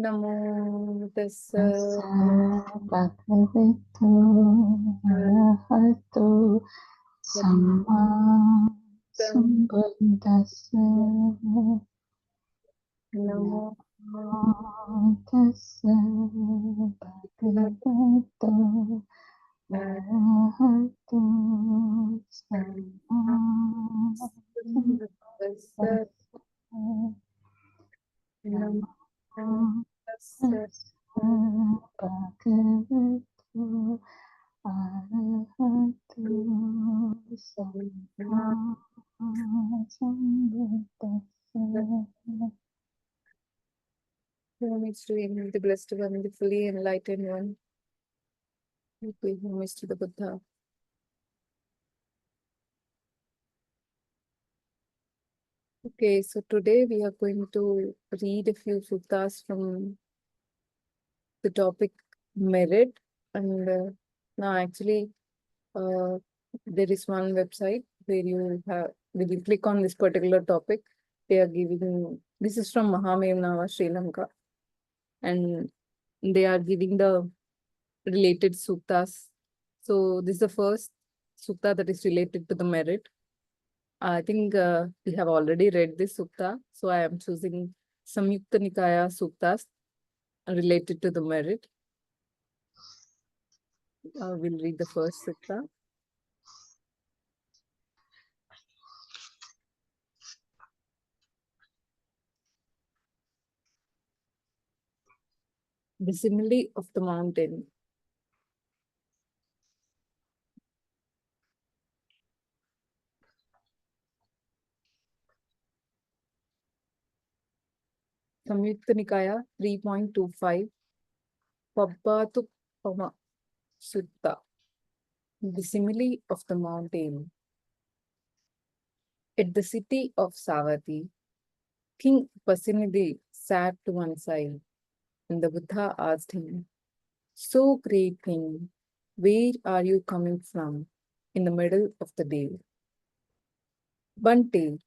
Namo tassa bhagavato arahato samma sambuddhassa. Namo Tassa bhagavato arahato samma tassa Namo tassa tassa bhagavato arahato samma sambuddhassa. Homage to him, the blessed one, the fully enlightened one. We pay homage to the Buddha. Okay, so today we are going to read a few suttas from the topic merit. And now actually there is one website where when you click on this particular topic, they are giving, this is from Mahamevnava, Sri Lanka, and they are giving the related suttas. So this is the first sutta that is related to the merit. I think we have already read this sutta, so I am choosing Samyukta Nikaya suttas related to the merit. We'll read the first sutta. The simile of the mountain. Samyukta Nikaya 3.25 Pabbatu Pama Sutta. The simile of the mountain. At the city of Savatthi, King Pasinidhi sat to one side, and the Buddha asked him, "So great king, where are you coming from in the middle of the day?" "Bante,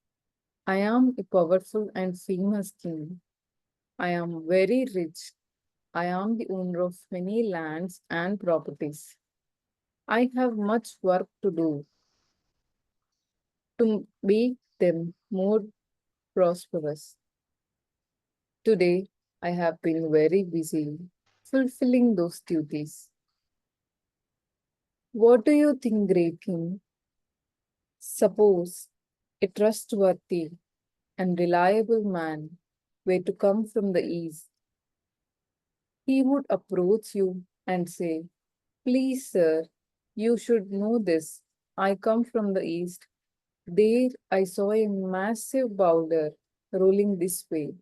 I am a powerful and famous king. I am very rich. I am the owner of many lands and properties. I have much work to do to make them more prosperous. Today, I have been very busy fulfilling those duties. What do you think, great king? Suppose a trustworthy and reliable man were to come from the east. He would approach you and say, 'Please, sir, you should know this. I come from the east. There I saw a massive boulder rolling this way,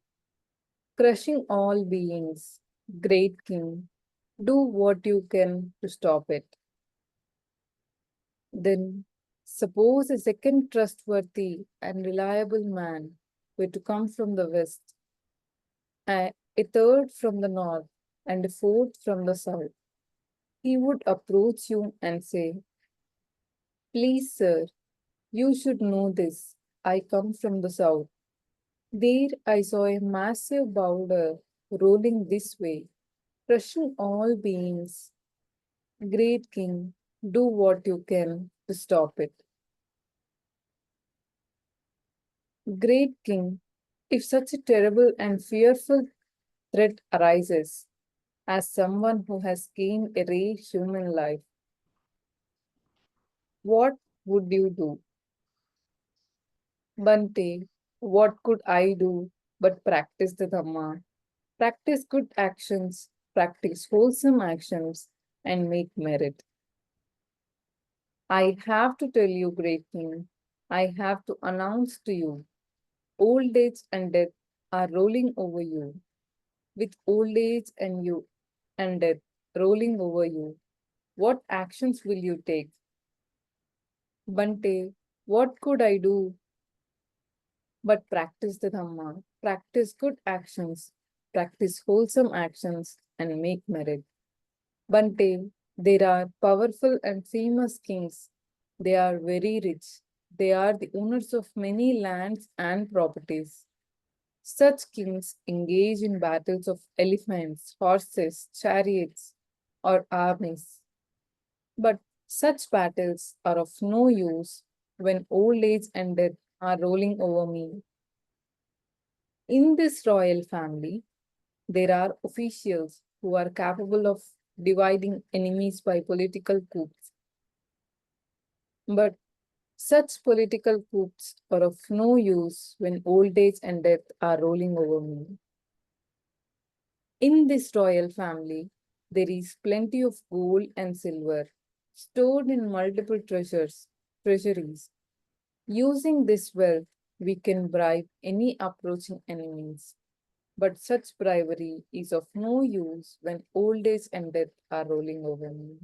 crushing all beings. Great king, do what you can to stop it.' Then, suppose a second trustworthy and reliable man were to come from the west, a third from the north, and a fourth from the south. He would approach you and say, 'Please, sir, you should know this. I come from the south. There I saw a massive boulder rolling this way, crushing all beings. Great king, do what you can to stop it.' Great king, if such a terrible and fearful threat arises, as someone who has gained a rare human life, what would you do?" "Bante, what could I do but practice the Dhamma, practice good actions, practice wholesome actions, and make merit?" "I have to tell you, great king, I have to announce to you, old age and death are rolling over you. With old age and death rolling over you, what actions will you take?" "Bante, what could I do but practice the Dhamma, practice good actions, practice wholesome actions, and make merit?" "Bante, there are powerful and famous kings. They are very rich. They are the owners of many lands and properties. Such kings engage in battles of elephants, horses, chariots, or armies. But such battles are of no use when old age and death are rolling over me. In this royal family, there are officials who are capable of dividing enemies by political coups. But such political coups are of no use when old age and death are rolling over me. In this royal family, there is plenty of gold and silver stored in multiple treasuries. Using this wealth, we can bribe any approaching enemies. But such bribery is of no use when old age and death are rolling over me.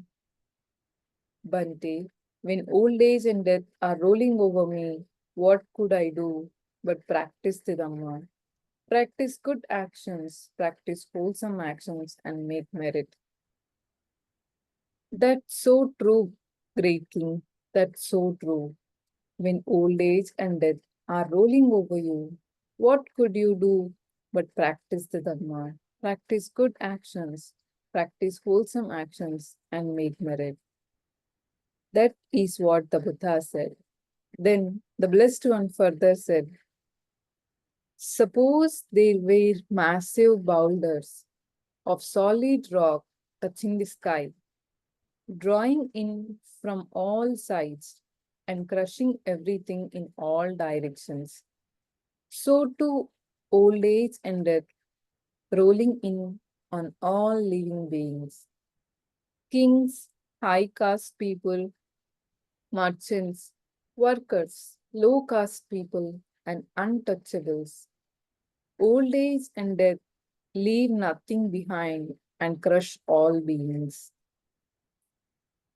Bante, when old age and death are rolling over me, what could I do but practice the Dhamma? Practice good actions, practice wholesome actions, and make merit. That's so true, great king. That's so true. When old age and death are rolling over you, what could you do but practice the Dhamma? Practice good actions, practice wholesome actions, and make merit. That is what the Buddha said. Then the Blessed One further said, suppose there were massive boulders of solid rock touching the sky, drawing in from all sides and crushing everything in all directions. So too, old age and death rolling in on all living beings. Kings, high caste people, merchants, workers, low caste people, and untouchables. Old age and death leave nothing behind and crush all beings.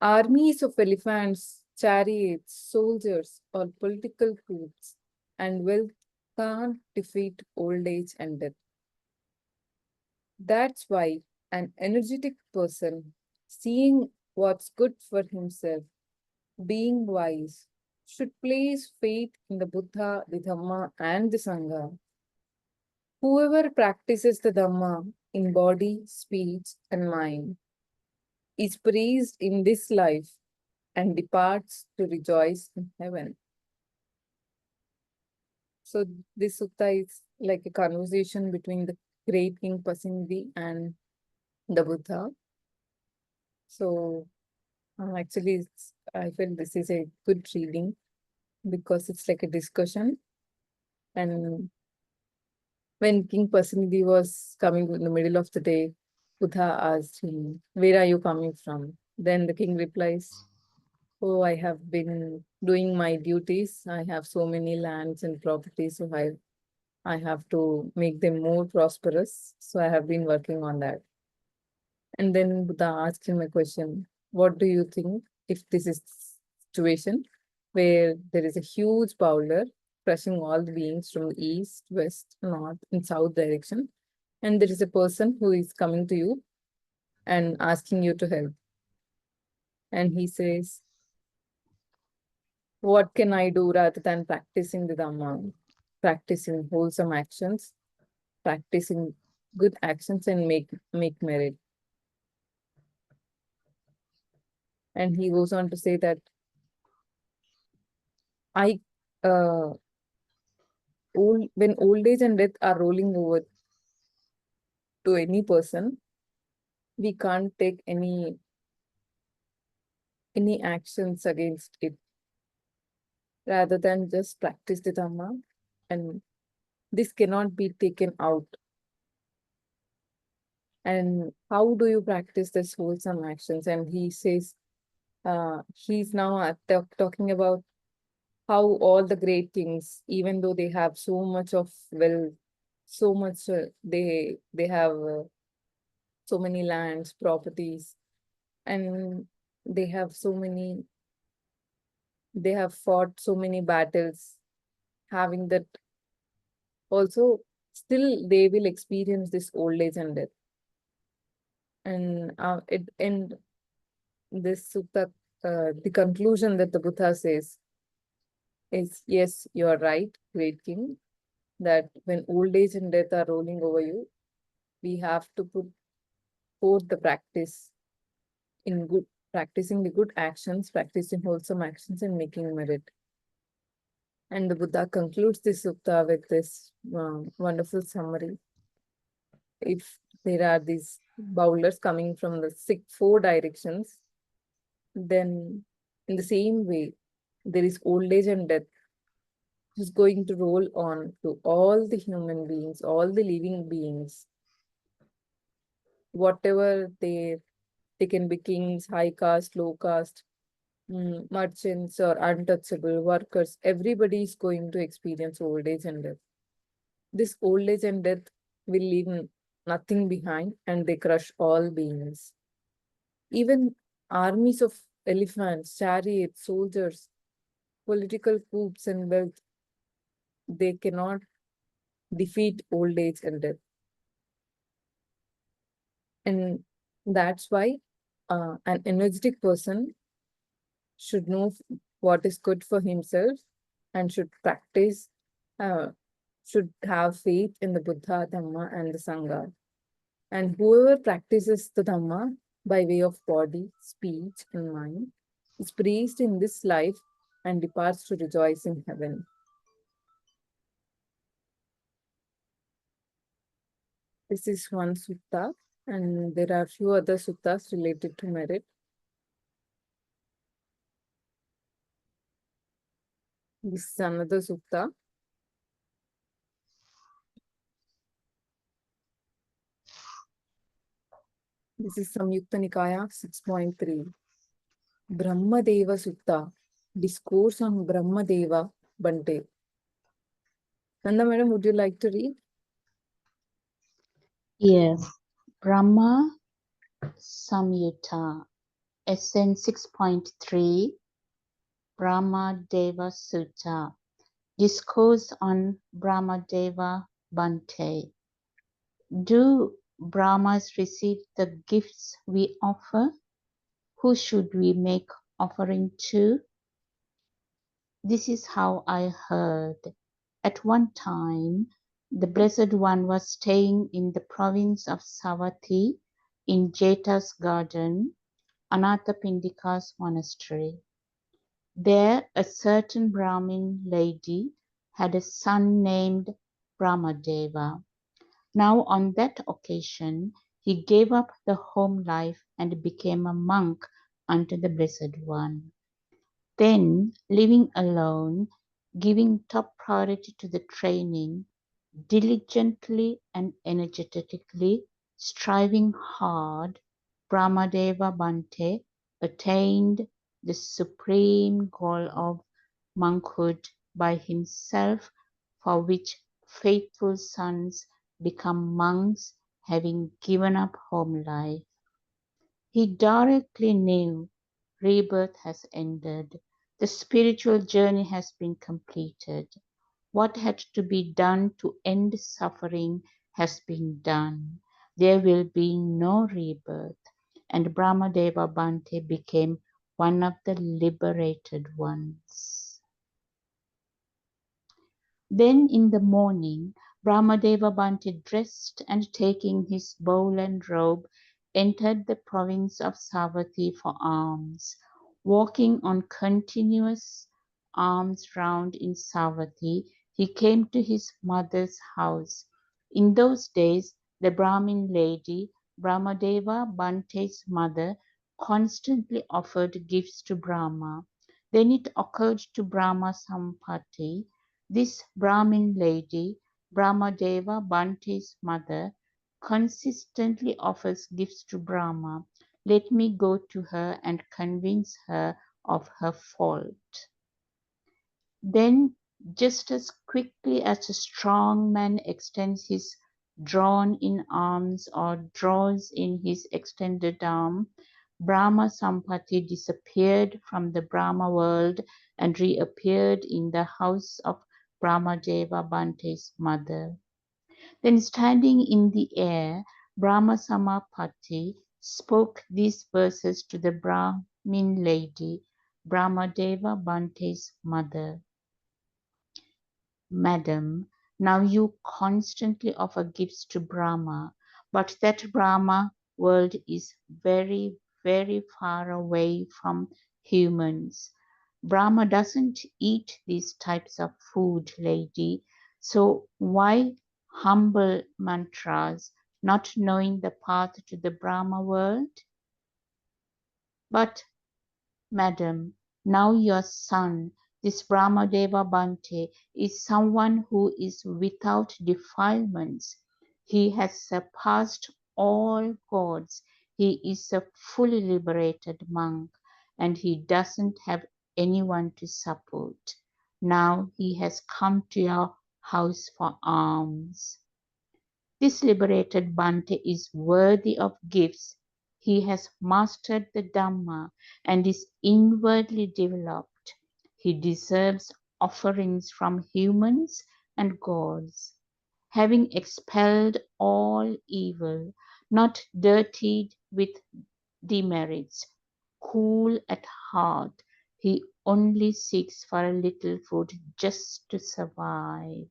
Armies of elephants, chariots, soldiers, or political coups, and wealth can't defeat old age and death. That's why an energetic person, seeing what's good for himself, being wise, should place faith in the Buddha, the Dhamma, and the Sangha. Whoever practices the Dhamma in body, speech, and mind is praised in this life and departs to rejoice in heaven. So this sutta is like a conversation between the great King Pasindi and the Buddha. So actually, I feel this is a good reading because it's like a discussion. And when King Pasindi was coming in the middle of the day, Buddha asked him, "Where are you coming from?" Then the king replies, "Oh, I have been doing my duties. I have so many lands and properties, so I have to make them more prosperous. So I have been working on that." And then Buddha asked him a question. What do you think if this is situation where there is a huge boulder crushing all the beings from the east, west, north, and south direction, and there is a person who is coming to you and asking you to help. And he says, what can I do rather than practicing the Dhamma, practicing wholesome actions, practicing good actions and make merit. And he goes on to say that I when old age and death are rolling over to any person, we can't take any actions against it rather than just practice the Dhamma. And this cannot be taken out. And how do you practice this wholesome actions? And he says, he's now talking about how all the great kings, even though they have so much of wealth, so much they have so many lands, properties, and they have so many, they have fought so many battles, having that also, still they will experience this old age and death. And and this sutta, the conclusion that the Buddha says is, yes, you are right, great king. that when old age and death are rolling over you, we have to put forth the practice in good, practicing the good actions, practicing wholesome actions, and making merit. And the Buddha concludes this sutta with this wonderful summary. If there are these bowlers coming from the four directions, then in the same way, there is old age and death which is going to roll on to all the human beings, all the living beings, whatever they can be kings, high caste, low caste, merchants or untouchable workers. Everybody is going to experience old age and death. This old age and death will leave nothing behind, and they crush all beings. Even armies of elephants, chariots, soldiers, political coups and wealth, they cannot defeat old age and death. And that's why an energetic person should know what is good for himself and should practice, should have faith in the Buddha, Dhamma, and the Sangha. And whoever practices the Dhamma by way of body, speech, and mind is praised in this life and departs to rejoice in heaven. This is one sutta, and there are few other suttas related to merit. This is another sutta. This is Samyukta Nikaya 6.3. Brahmadeva Sutta. Discourse on Brahmadeva Bante. Nanda madam, would you like to read? Yes. Brahma Samyutta, SN 6.3, Brahma Deva Sutta, Discourse on Brahmadeva Bante. Do Brahmas receive the gifts we offer? Who should we make offering to? This is how I heard. At one time, the Blessed One was staying in the province of Savatthi in Jeta's garden, Anathapindika's monastery. There, a certain Brahmin lady had a son named Brahmadeva. Now, on that occasion, he gave up the home life and became a monk unto the Blessed One. Then, living alone, giving top priority to the training, diligently and energetically, striving hard, Brahmadeva Bante attained the supreme goal of monkhood by himself, for which faithful sons become monks having given up home life. He directly knew rebirth has ended. The spiritual journey has been completed. What had to be done to end suffering has been done. There will be no rebirth. And Brahmadeva Bante became one of the liberated ones. Then in the morning, Brahmadeva Bante dressed and taking his bowl and robe, entered the province of Savatthi for alms. Walking on continuous alms round in Savatthi, he came to his mother's house. In those days, the Brahmin lady, Brahmadeva Bante's mother, constantly offered gifts to Brahma. Then it occurred to Brahma Sampati, this Brahmin lady, Brahmadeva Bante's mother, consistently offers gifts to Brahma. Let me go to her and convince her of her fault. Then, just as quickly as a strong man extends his drawn-in arms or draws in his extended arm, Brahma Sampati disappeared from the Brahma world and reappeared in the house of Brahmadeva Bante's mother. Then, standing in the air, Brahma Samapati spoke these verses to the Brahmin lady, Brahmadeva Bante's mother. Madam, Now you constantly offer gifts to Brahma, but that Brahma world is very, very far away from humans. Brahma doesn't eat these types of food, lady. So why humble mantras, not knowing the path to the Brahma world? But Madam, now your son, this Brahmadeva Bhante, is someone who is without defilements. He has surpassed all gods. He is a fully liberated monk, and he doesn't have anyone to support. Now he has come to your house for alms. This liberated Bhante is worthy of gifts. He has mastered the Dhamma and is inwardly developed. He deserves offerings from humans and gods. Having expelled all evil, not dirtied with demerits, cool at heart, he only seeks for a little food just to survive.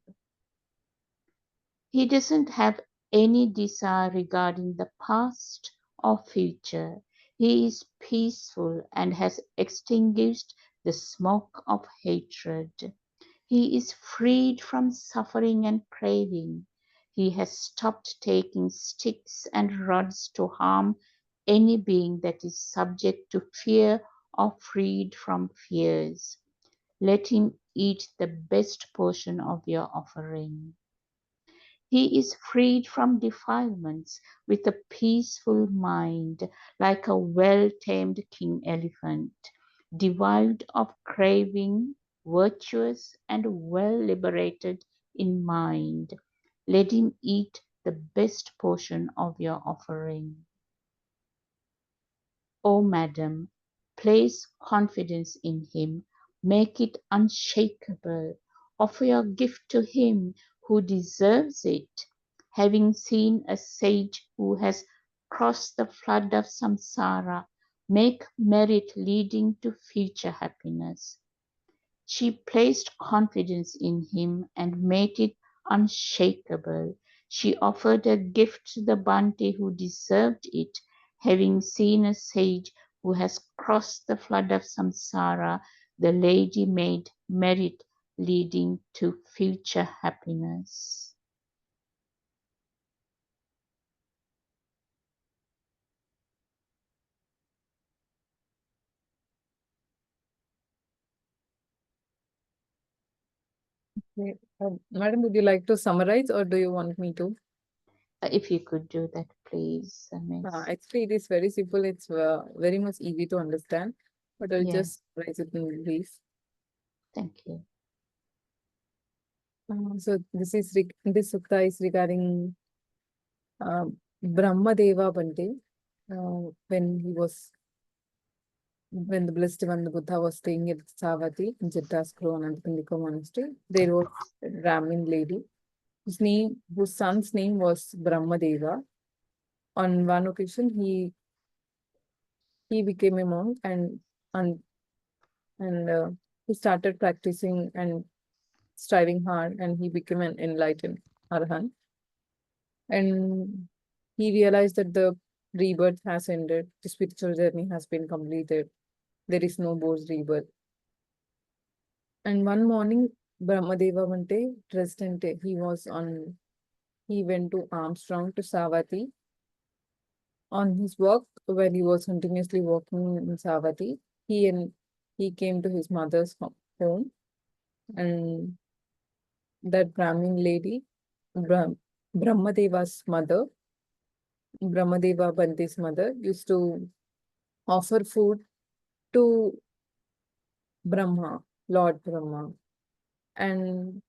He doesn't have any desire regarding the past or future. He is peaceful and has extinguished the smoke of hatred. He is freed from suffering and craving. He has stopped taking sticks and rods to harm any being that is subject to fear or freed from fears. Let him eat the best portion of your offering. He is freed from defilements with a peaceful mind, like a well-tamed king elephant, devoid of craving, virtuous and well liberated in mind. Let him eat the best portion of your offering. O Madam, place confidence in him, make it unshakable, offer your gift to him who deserves it, having seen a sage who has crossed the flood of samsara, make merit leading to future happiness. She placed confidence in him and made it unshakable. She offered a gift to the Bhante who deserved it, having seen a sage who has crossed the flood of samsara. The lady made merit leading to future happiness. Okay. Madam, would you like to summarize or do you want me to? If you could do that, please, Miss. Actually, it is very simple. It's very much easy to understand, but I'll Yeah. just summarize it in brief. Thank you. So this sutta is regarding Brahmadeva Bhante. When the blessed one, the Buddha was staying at Savatthi in Jetaskro and Anthapindika monastery, there was a Brahmin lady whose son's name was Brahmadeva. On one occasion, he became a monk and he started practicing and striving hard, and he became an enlightened arhat. And he realized that the rebirth has ended, the spiritual journey has been completed. There is no more rebirth. And one morning, Brahmadeva Bhante dressed and he went to Armstrong to Savatthi. On his walk, while he was continuously walking in Savatthi, he came to his mother's home, and that Brahmin lady, Brahmadeva's mother, Brahmadeva Bhante's mother, used to offer food to Brahma, Lord Brahma. And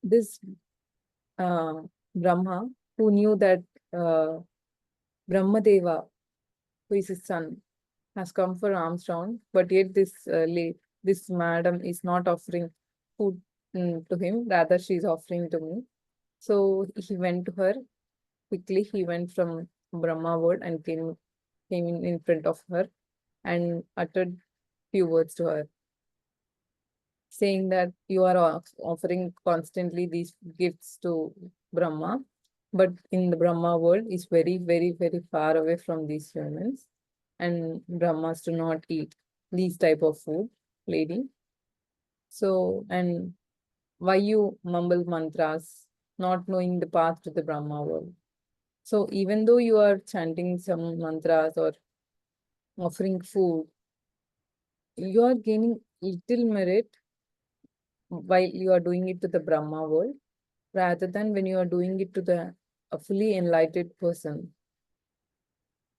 this Brahma, who knew that uh, Brahmadeva, who is his son, has come for Armstrong, but yet this madam is not offering food to him, rather she is offering to me. So he went to her quickly. He went from Brahma world and came in front of her and uttered few words to her. saying that you are offering constantly these gifts to Brahma, but in the Brahma world is very, very, very far away from these humans, and Brahmas do not eat these type of food, lady. So, and why you mumble mantras, not knowing the path to the Brahma world? So, even though you are chanting some mantras or offering food, you are gaining little merit while you are doing it to the Brahma world, rather than when you are doing it to the a fully enlightened person.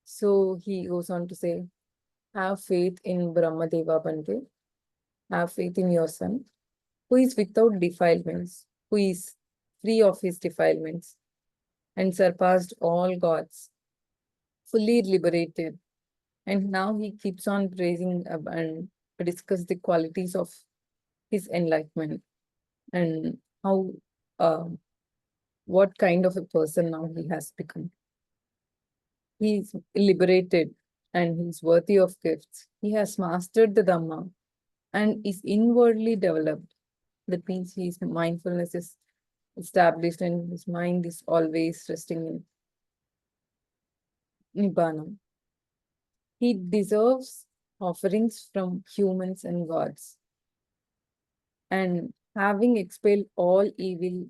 So he goes on to say, have faith in Brahma Deva Bante, have faith in your son, who is without defilements, who is free of his defilements, and surpassed all gods, fully liberated. And now he keeps on praising and discuss the qualities of his enlightenment and how uh, what kind of a person now he has become. He is liberated and he is worthy of gifts. He has mastered the Dhamma and is inwardly developed. That means his mindfulness is established and his mind is always resting in Nibbana. He deserves offerings from humans and gods. And having expelled all evil,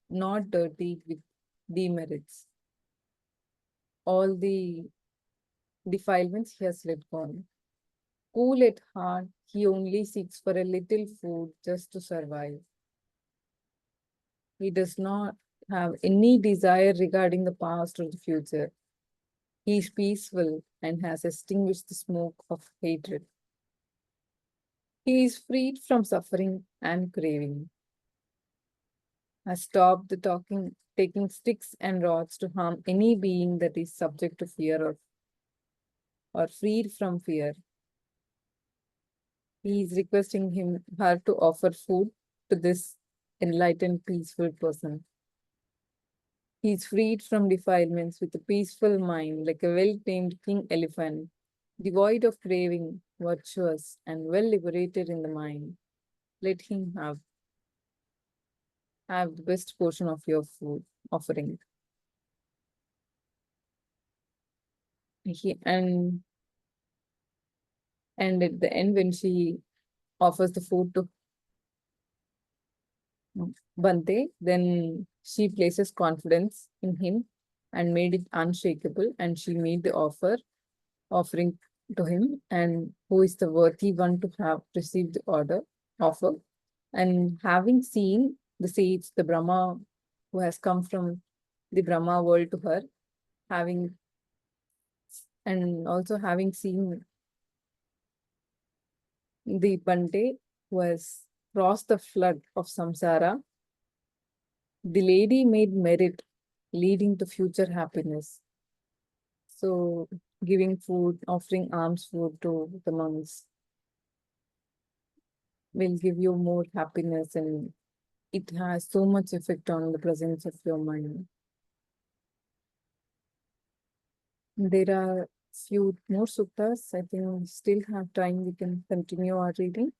not dirty with demerits, all the defilements he has let go. Cool at heart, he only seeks for a little food just to survive. He does not have any desire regarding the past or the future. He is peaceful and has extinguished the smoke of hatred. He is freed from suffering and craving, has stopped the taking sticks and rods to harm any being that is subject to fear or freed from fear. He is requesting her to offer food to this enlightened, peaceful person. He is freed from defilements with a peaceful mind, like a well-tamed king elephant, devoid of craving, virtuous, and well liberated in the mind. Let him have the best portion of your food offering. He, and at the end, when she offers the food to Bante, then she places confidence in him and made it unshakable, and she made the offering to him, and who is the worthy one to have received the offer. And having seen the sage, the Brahma, who has come from the Brahma world to her, having and also having seen the Bante who has crossed the flood of samsara, the lady made merit leading to future happiness. So giving food, offering alms food to the monks will give you more happiness, and it has so much effect on the presence of your mind. There are few more suttas. I think we still have time. We can continue our reading.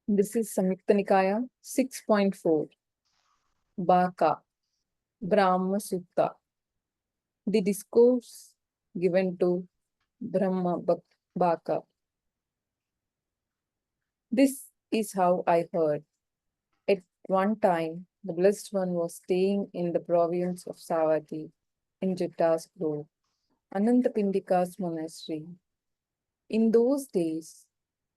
This is Samyukta Nikaya 6.4. Baka, Brahma Sutta. The discourse given to Baka. This is how I heard. At one time, the Blessed One was staying in the province of Savatthi in Jitta's grove, Anantapindika's monastery. In those days,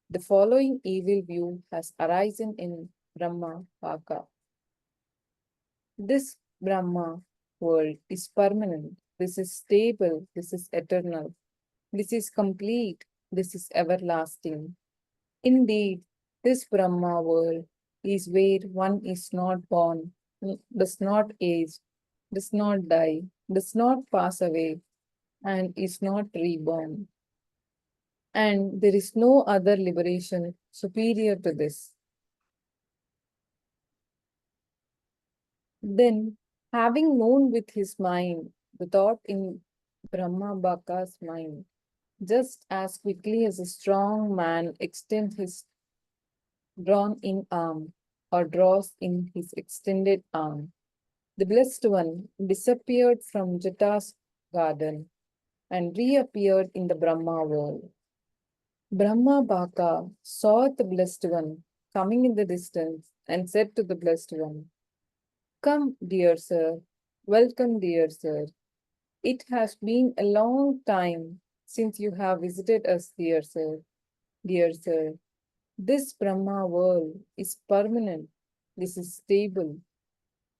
the following evil view has arisen in Brahma Vaka. This Brahma world is permanent, this is stable, this is eternal, this is complete, this is everlasting. Indeed, this Brahma world is where one is not born, does not age, does not die, does not pass away, and is not reborn. And there is no other liberation superior to this. Then, having known with his mind the thought in Brahma Baka's mind. Just as quickly as a strong man extends his drawn in arm or draws in his extended arm, the Blessed One disappeared from Jata's garden and reappeared in the Brahma world. Brahma Baka saw the Blessed One coming in the distance and said to the Blessed One, "Come, dear sir, welcome, dear sir. It has been a long time since you have visited us, dear sir. Dear sir, this Brahma world is permanent. This is stable.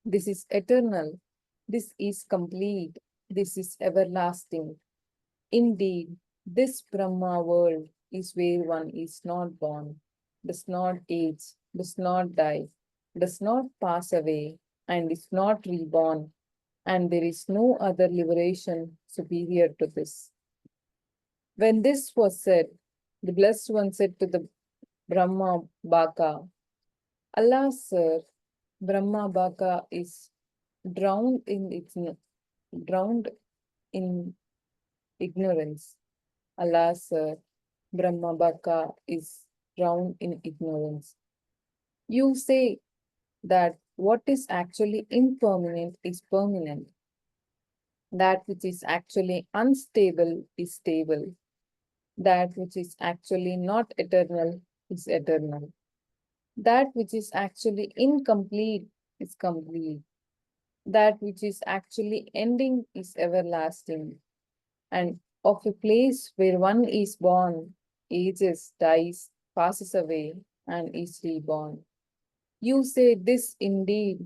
This is eternal. This is complete. This is everlasting. Indeed, this Brahma world is where one is not born, does not age, does not die, does not pass away, and is not reborn, and there is no other liberation superior to this." When this was said, the Blessed One said to the Brahma Baka, "Alas, sir, Brahma Baka is drowned in its drowned in ignorance. Alas, sir, Brahma Baka is drowned in ignorance. You say that what is actually impermanent is permanent. That which is actually unstable is stable. That which is actually not eternal is eternal. That which is actually incomplete is complete. That which is actually ending is everlasting. And of a place where one is born, ages, dies, passes away, and is reborn. You say this indeed,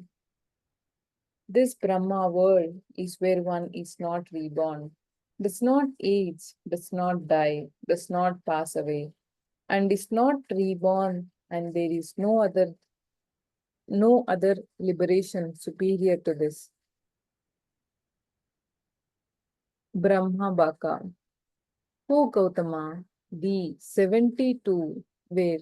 this Brahma world is where one is not reborn, does not age, does not die, does not pass away, and is not reborn, and there is no other liberation superior to this. Brahma Baka. O Gautama, the 72 were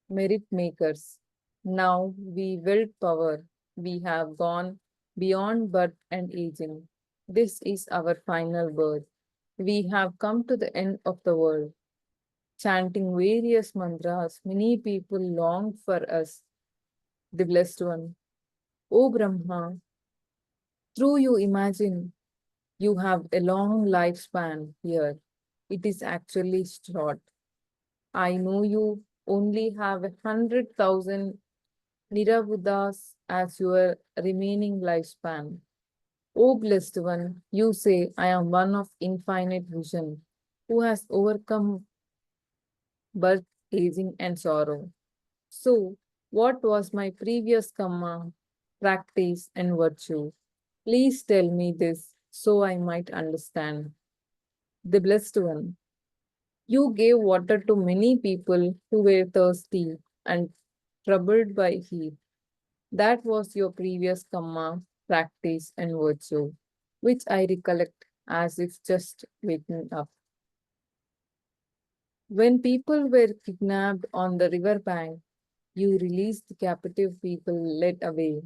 merit makers. Now we wield power. We have gone beyond birth and aging. This is our final birth. We have come to the end of the world. Chanting various mantras, many people long for us, the Blessed One. O Brahma, through you imagine you have a long lifespan here. It is actually short. I know you only have 100,000 Nirabuddhas as your remaining lifespan. O Blessed One, you say I am one of infinite vision, who has overcome birth, aging, and sorrow. So, what was my previous karma, practice, and virtue? Please tell me this so I might understand. The Blessed One, you gave water to many people who were thirsty and troubled by heat. That was your previous karma, practice, and virtue, which I recollect as if just waking up. When people were kidnapped on the river bank, you released the captive people led away.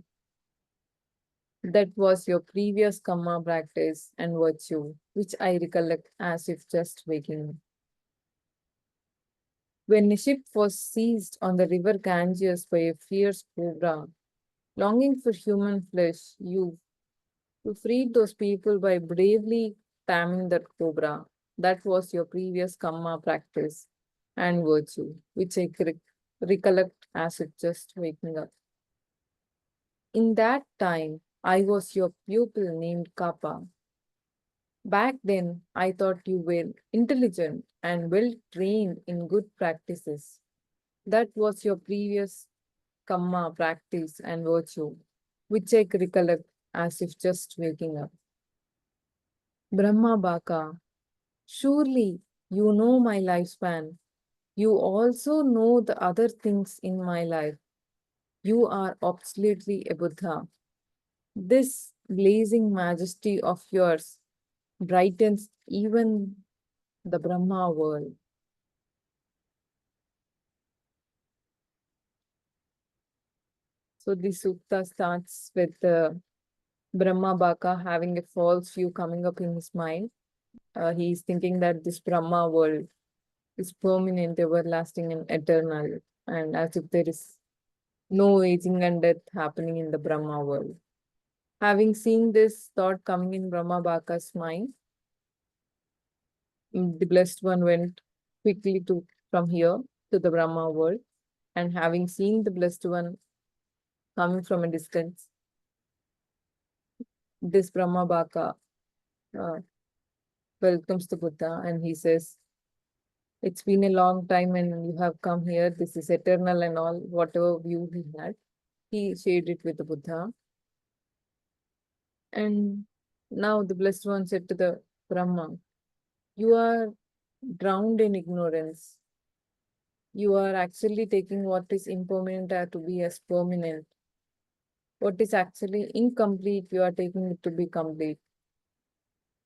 That was your previous karma, practice, and virtue, which I recollect as if just waking up. When a ship was seized on the river Ganges by a fierce cobra, longing for human flesh, you freed those people by bravely taming that cobra. That was your previous karma, practice and virtue, which I recollect as it just waking up. In that time, I was your pupil named Kappa. Back then, I thought you were intelligent and well trained in good practices. That was your previous karma, practice and virtue, which I recollect as if just waking up. Brahma Baka, surely you know my lifespan. You also know the other things in my life. You are absolutely a Buddha. This blazing majesty of yours brightens even the Brahma world. So the sutta starts with Brahma Baka having a false view coming up in his mind. He is thinking that this Brahma world is permanent, everlasting, and eternal, and as if there is no aging and death happening in the Brahma world. Having seen this thought coming in Brahma Baka's mind, the Blessed One went quickly from here to the Brahma world, and having seen the Blessed One coming from a distance, this Brahma Baka uh, welcomes the Buddha and he says, "It's been a long time and you have come here. This is eternal," and all, whatever view he had, he shared it with the Buddha. And now the Blessed One said to the Brahma, "You are drowned in ignorance. You are actually taking what is impermanent to be as permanent. What is actually incomplete, you are taking it to be complete."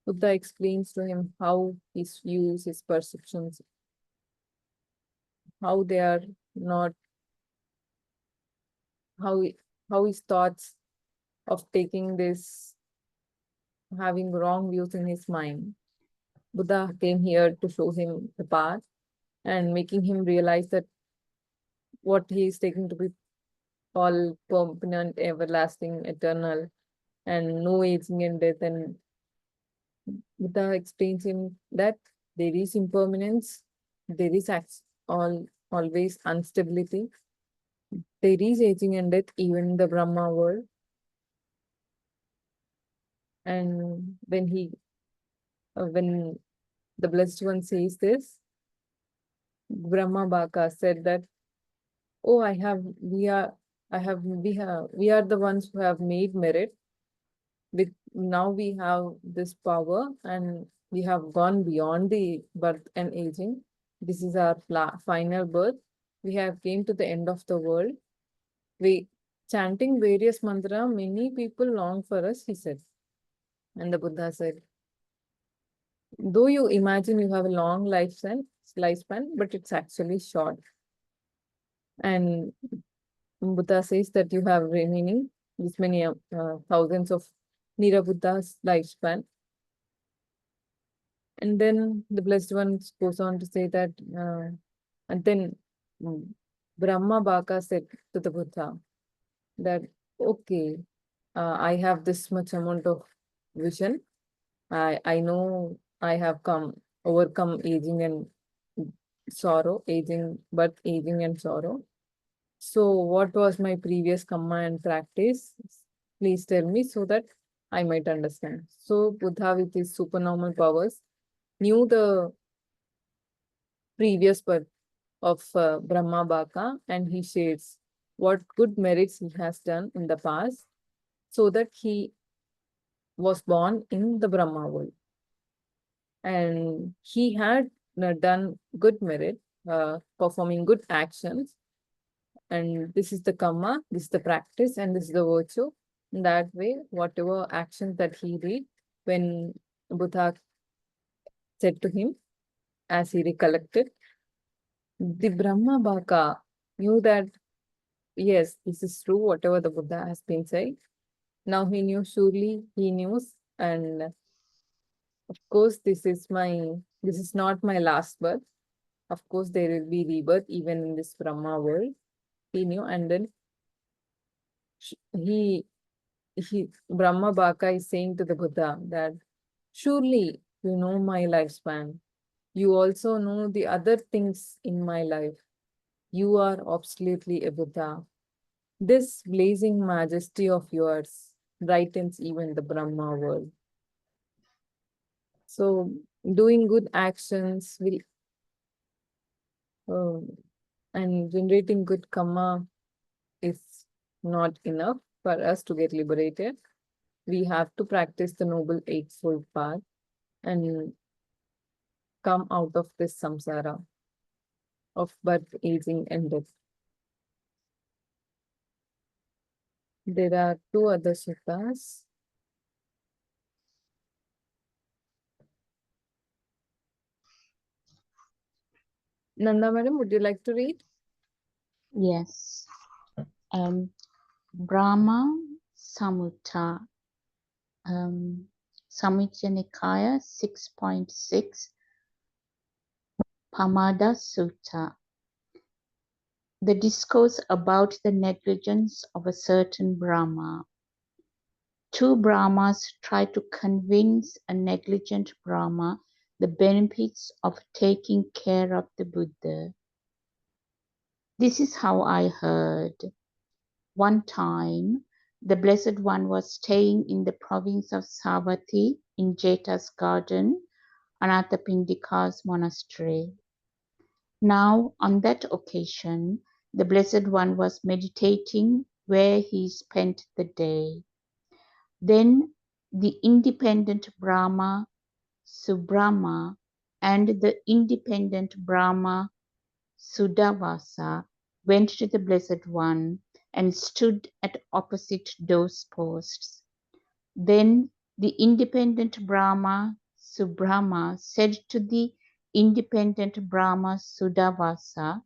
Buddha explains to him how his views, his perceptions, how they are not, how, how his thoughts of taking this, having wrong views in his mind. Buddha came here to show him the path and making him realize that what he is taking to be all permanent, everlasting, eternal, and no aging and death. And Buddha explains him that there is impermanence, there is always instability, there is aging and death even in the Brahma world. And when the Blessed One says this, Brahma Baka said that, "Oh, we are the ones who have made merit. Now we have this power and we have gone beyond the birth and aging. This is our final birth. We have came to the end of the world. We chanting various mantra, many people long for us," he said. And the Buddha said, "Though you imagine you have a long lifespan, but it's actually short." And Buddha says that you have remaining this many thousands of Nira Buddha's lifespan. And then the Blessed One goes on to say that, and then mm, Brahma Baka said to the Buddha that, "Okay, I have this much amount of vision. I know I have overcome aging and sorrow, aging and sorrow. So what was my previous karma and practice? Please tell me so that I might understand." So Buddha with his supernormal powers knew the previous birth of Brahma Baka, and he shares what good merits he has done in the past so that he was born in the Brahma world. And he had done good merit, performing good actions. And this is the karma, this is the practice, and this is the virtue. In that way, whatever actions that he did, when Buddha said to him, as he recollected, the Brahma Baka knew that, yes, this is true, whatever the Buddha has been saying. Now he knew, surely he knows, and of course, this is not my last birth. Of course, there will be rebirth even in this Brahma world. He knew, and then he Brahma Baka is saying to the Buddha that, "Surely you know my lifespan. You also know the other things in my life. You are absolutely a Buddha. This blazing majesty of yours brightens even the Brahma world." So doing good actions will uh, and generating good karma is not enough for us to get liberated. We have to practice the Noble Eightfold Path and come out of this samsara of birth, aging, and death. There are two other suttas. Nanda madam, would you like to read? Yes. Brahma Samutta. Samyutta Nikaya 6.6 Pamada Sutta. The discourse about the negligence of a certain Brahma. Two Brahmas try to convince a negligent Brahma the benefits of taking care of the Buddha. This is how I heard. One time, the Blessed One was staying in the province of Savatthi in Jeta's garden, Anathapindika's monastery. Now, on that occasion, the Blessed One was meditating where he spent the day. Then the independent Brahma, Subrahma, and the independent Brahma, Sudavasa, went to the Blessed One and stood at opposite doorposts. Then the independent Brahma, Subrahma, said to the independent Brahma, Sudavasa,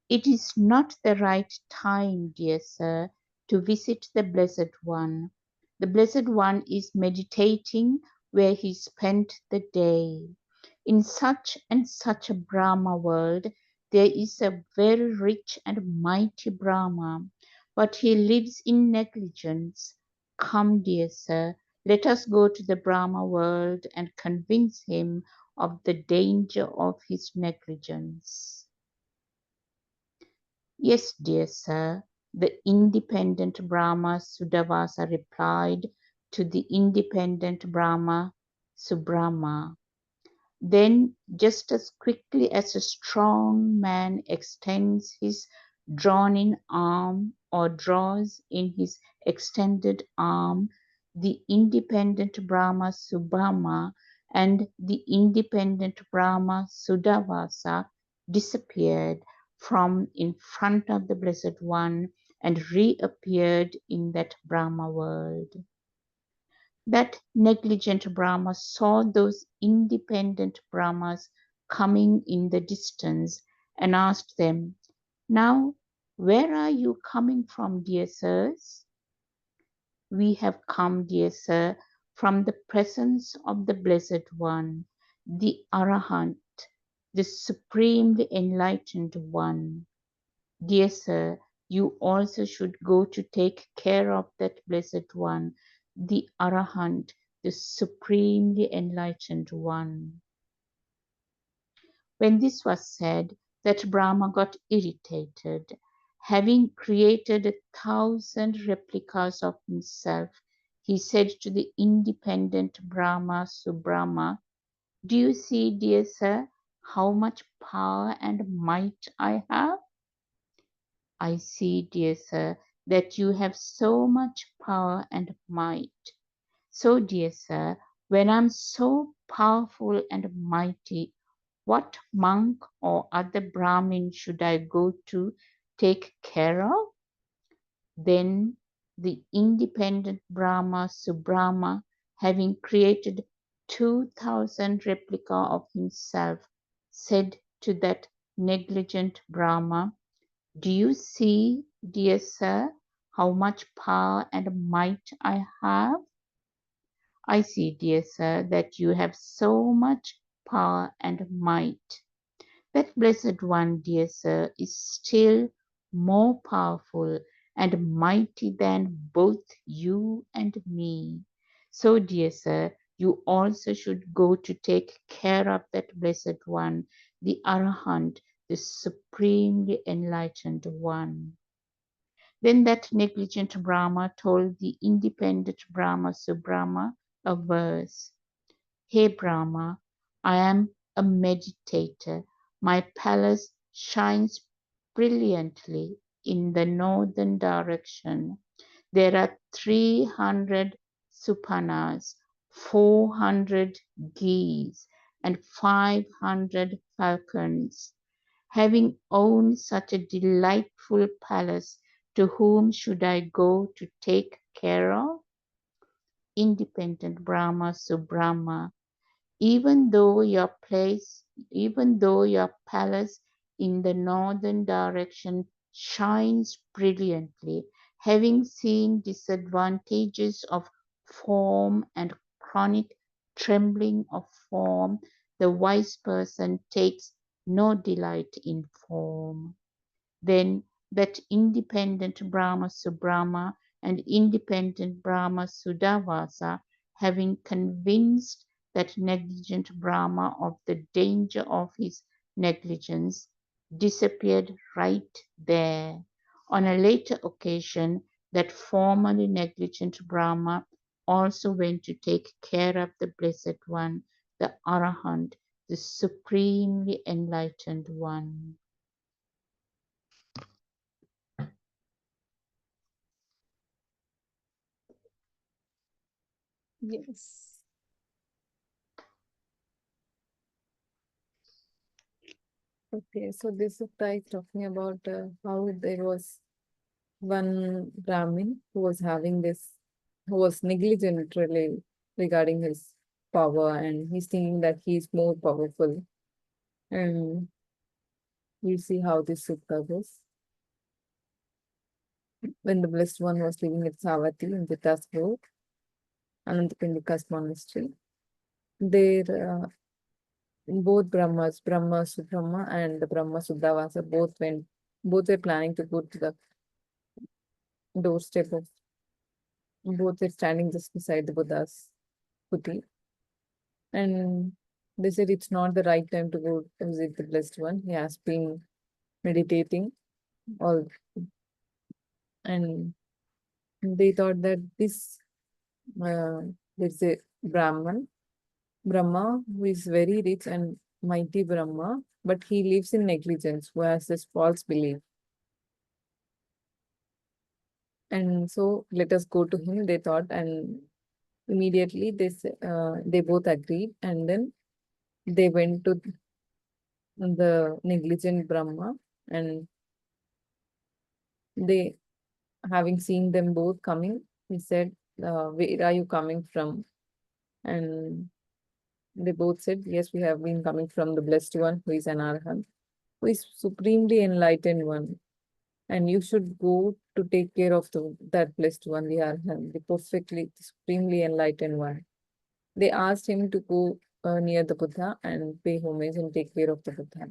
"It is not the right time, dear sir, to visit the Blessed One. The Blessed One is meditating where he spent the day. In such and such a Brahma world, there is a very rich and mighty Brahma, but he lives in negligence. Come, dear sir, let us go to the Brahma world and convince him of the danger of his negligence." "Yes, dear sir," the independent Brahma Sudavasa replied to the independent Brahma Subrahma. Then, just as quickly as a strong man extends his drawn-in arm or draws in his extended arm, the independent Brahma Subrahma and the independent Brahma Sudavasa disappeared from in front of the Blessed One and reappeared in that Brahma world. That negligent Brahma saw those independent Brahmas coming in the distance and asked them, "Now, where are you coming from, dear sirs?" "We have come, dear sir, from the presence of the Blessed One, the Arahant, the Supremely Enlightened One. Dear sir, you also should go to take care of that Blessed One, the Arahant, the Supremely Enlightened One." When this was said, that Brahma got irritated. Having created 1,000 replicas of himself, he said to the independent Brahma Subrahma, "Do you see, dear sir, how much power and might I have?" "I see, dear sir, that you have so much power and might. So, dear sir, when I'm so powerful and mighty, what monk or other Brahmin should I go to take care of?" Then the independent Brahma Subrahma, having created 2,000 replica of himself, said to that negligent Brahma, "Do you see, dear sir, how much power and might I have?" "I see, dear sir, that you have so much power and might. That Blessed One, dear sir, is still more powerful and mighty than both you and me. So, dear sir, you also should go to take care of that Blessed One, the Arahant, the Supremely Enlightened One." Then that negligent Brahma told the independent Brahma Subrahma a verse. "Hey Brahma, I am a meditator. My palace shines brilliantly in the northern direction. There are 300 supanas, 400 geese, and 500 falcons. Having owned such a delightful palace, to whom should I go to take care of?" Independent Brahma Subrahma, even though your palace in the northern direction shines brilliantly, having seen disadvantages of form and chronic trembling of form, the wise person takes no delight in form. Then that independent Brahma Subrahma and independent Brahma Sudavasa, having convinced that negligent Brahma of the danger of his negligence, disappeared right there. On a later occasion, that formerly negligent Brahma also went to take care of the Blessed One, the Arahant, the supremely enlightened one. Yes. Okay, so this sutta is talking about how there was one Brahmin who was having this, who was negligent really regarding his power, and he's thinking that he's more powerful. And we'll see how this sutta goes. When the Blessed One was living at Savatthi in Vita's grove, Anantapindika's monastery, there both Brahmas, Brahma Subrahma and the Brahma Suddhavasa, both were planning to go to the doorstep of, both were standing just beside the Buddha's kuti. And they said it's not the right time to go visit the Blessed One. He has been meditating all, and they thought that uh, there's a Brahma, who is very rich and mighty Brahma, but he lives in negligence, who has this false belief. And so let us go to him, they thought, and immediately they both agreed, and then they went to the negligent Brahma, and they, having seen them both coming, he said, where are you coming from? And they both said, yes, we have been coming from the Blessed One, who is an Arahant, who is supremely enlightened one. And you should go to take care of that Blessed One, the Arahant, the perfectly, supremely enlightened one. They asked him to go near the Buddha and pay homage and take care of the Buddha.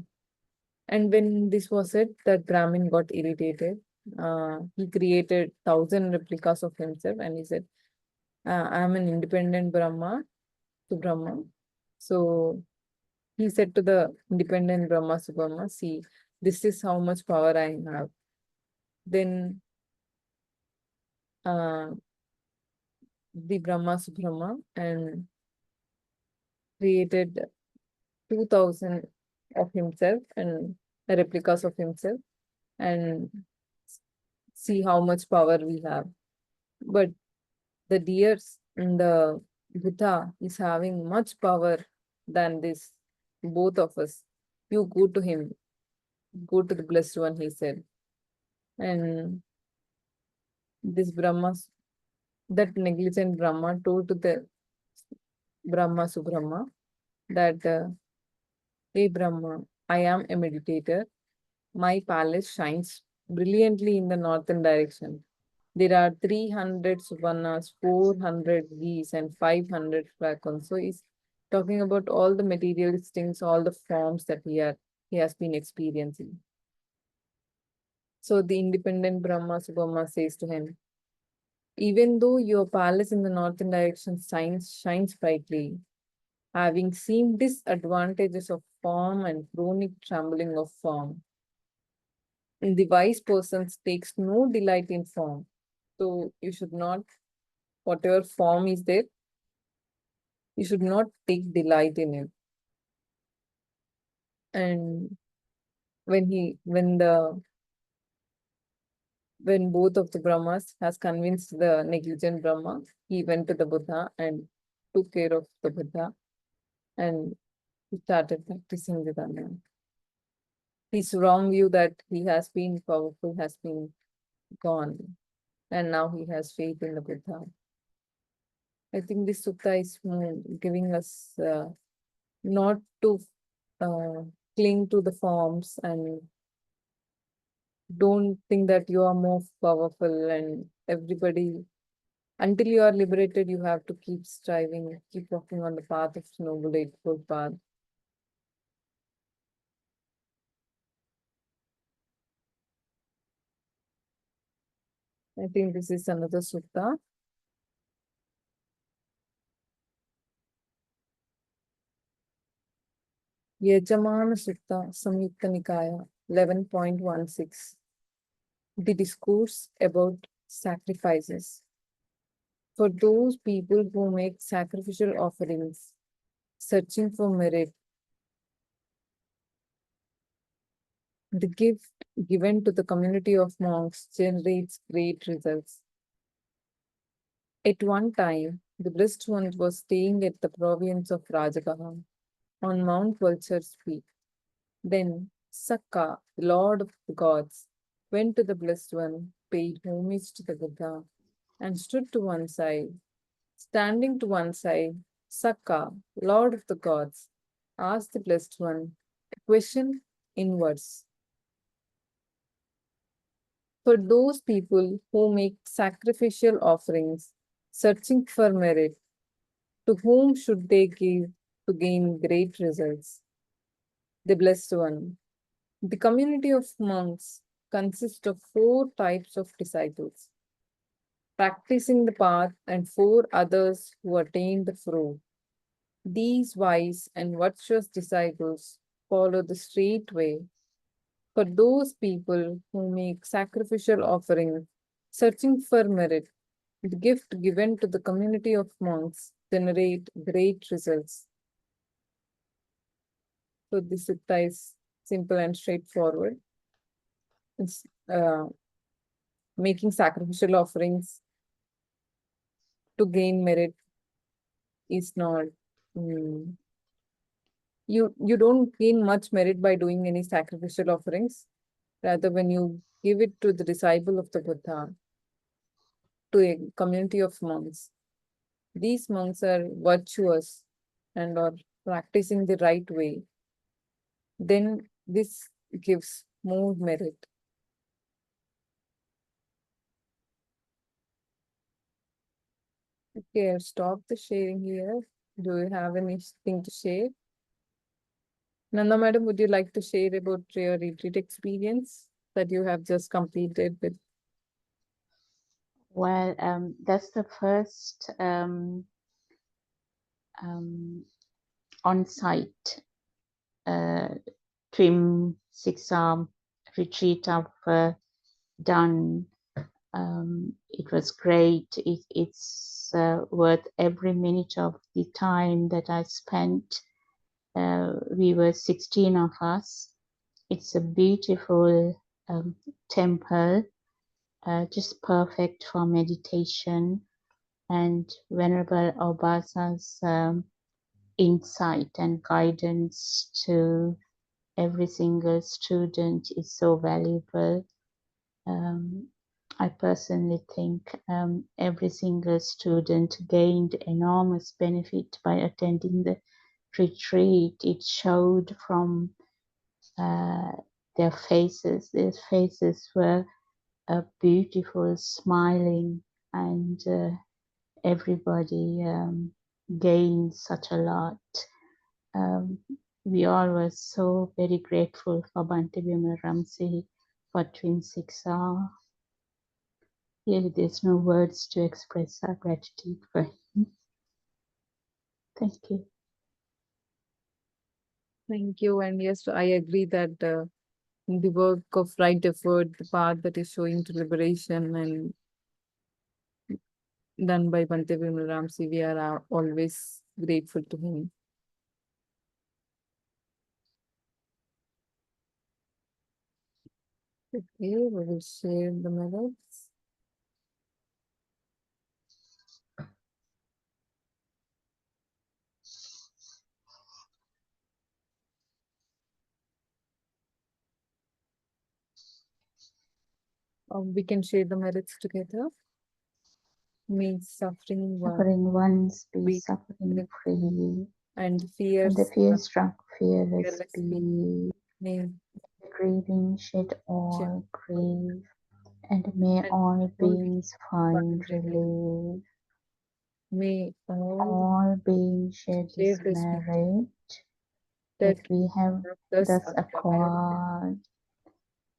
And when this was said, that Brahmin got irritated. He created 1,000 replicas of himself, and he said, I am an independent Brahma to Brahma. So he said to the independent Brahma Subrahma, see, this is how much power I have. Then the Brahma Subrahma and created 2,000 of himself and replicas of himself, and see how much power we have. But the deers in the Buddha is having much power than this, both of us. You go to him, go to the Blessed One, he said. And this that negligent Brahma told to the Brahma Subrahma that, hey Brahma, I am a meditator. My palace shines brilliantly in the northern direction. There are 300 Suvarnas, 400 geese, and 500 flacons. So he's talking about all the materialist things, all the forms that he has been experiencing. So the independent Brahma Subhama says to him, even though your palace in the northern direction shines brightly, having seen disadvantages of form and chronic trembling of form, the wise person takes no delight in form. So you should not, whatever form is there, you should not take delight in it. And when both of the Brahmas has convinced the negligent Brahma, he went to the Buddha and took care of the Buddha, and he started practicing Vedanta. His wrong view that he has been powerful has been gone, and now he has faith in the Buddha. I think this sutta is giving us not to uh, cling to the forms, and don't think that you are more powerful and everybody Until you are liberated, you have to keep striving, keep walking on the path of noble eightfold path. I think this is another sutta. Yajamana Sutta Samyukta Nikaya 11.16. The discourse about sacrifices. For those people who make sacrificial offerings, searching for merit, the gift given to the community of monks generates great results. At one time, the blessed one was staying at the province of Rajagaha on Mount Vulture's Peak. Then Sakka, the lord of the gods, went to the blessed one, paid homage to the Buddha, and stood to one side. Standing to one side, Sakka, lord of the gods, asked the blessed one a question in verse. For those people who make sacrificial offerings, searching for merit, to whom should they give to gain great results? The blessed one. The community of monks consists of 4 types of disciples, practicing the path, and 4 others who attain the fruit. These wise and virtuous disciples follow the straight way. For those people who make sacrificial offerings, searching for merit, the gift given to the community of monks generate great results. So this sutta is simple and straightforward. It's making sacrificial offerings to gain merit is not you don't gain much merit by doing any sacrificial offerings. Rather, when you give it to the disciple of the Buddha, to a community of monks, these monks are virtuous and are practicing the right way, then this gives more merit. Okay, I'll stop the sharing here. Do you have anything to share? Nanda madam, would you like to share about your retreat experience that you have just completed with? Well, that's the first on-site Twin 6-arm retreat I've done. It was great. It's worth every minute of the time that I spent. We were 16 of us. It's a beautiful temple, just perfect for meditation. And Venerable Obasa's insight and guidance to every single student is so valuable. I personally think every single student gained enormous benefit by attending the retreat. It showed from their faces. Their faces were beautiful, smiling, and everybody gained such a lot. We all were so very grateful for Bhante Bimala Ramsey for Twin 6R. Really, there's no words to express our gratitude for him. Thank you. Thank you. And yes, I agree that the work of right effort, the path that is showing to liberation and done by Bhante Bimala Ramsey, we are always grateful to him. Okay, we will share the minutes. We can share the merits together. May suffering Suffering ones be be suffering free, and and fears the fear-struck fearless fearless be. may The grieving shed all grief, and may and all all beings find find relief. may all All beings share share this this merit that that we have thus thus acquired acquired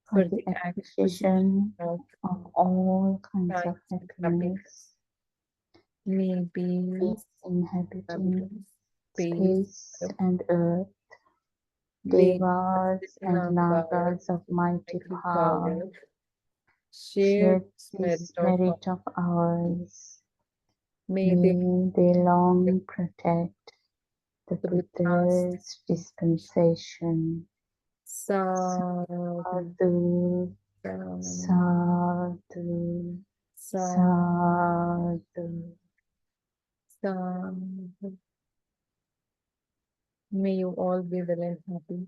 for for the the acquisition acquisition of of all kinds of kinds of happiness. happiness. May Beings beings inhabiting inhabiting space space and earth, may devas and Nagas nagas of of mighty mighty power power share share this merit this of merit of ours. may they May they long protect the the Buddha's Buddha's dispensation. sadhu, Sadhu, sadhu, sadhu, sadhu, sadhu. sadhu. May you all be well and happy.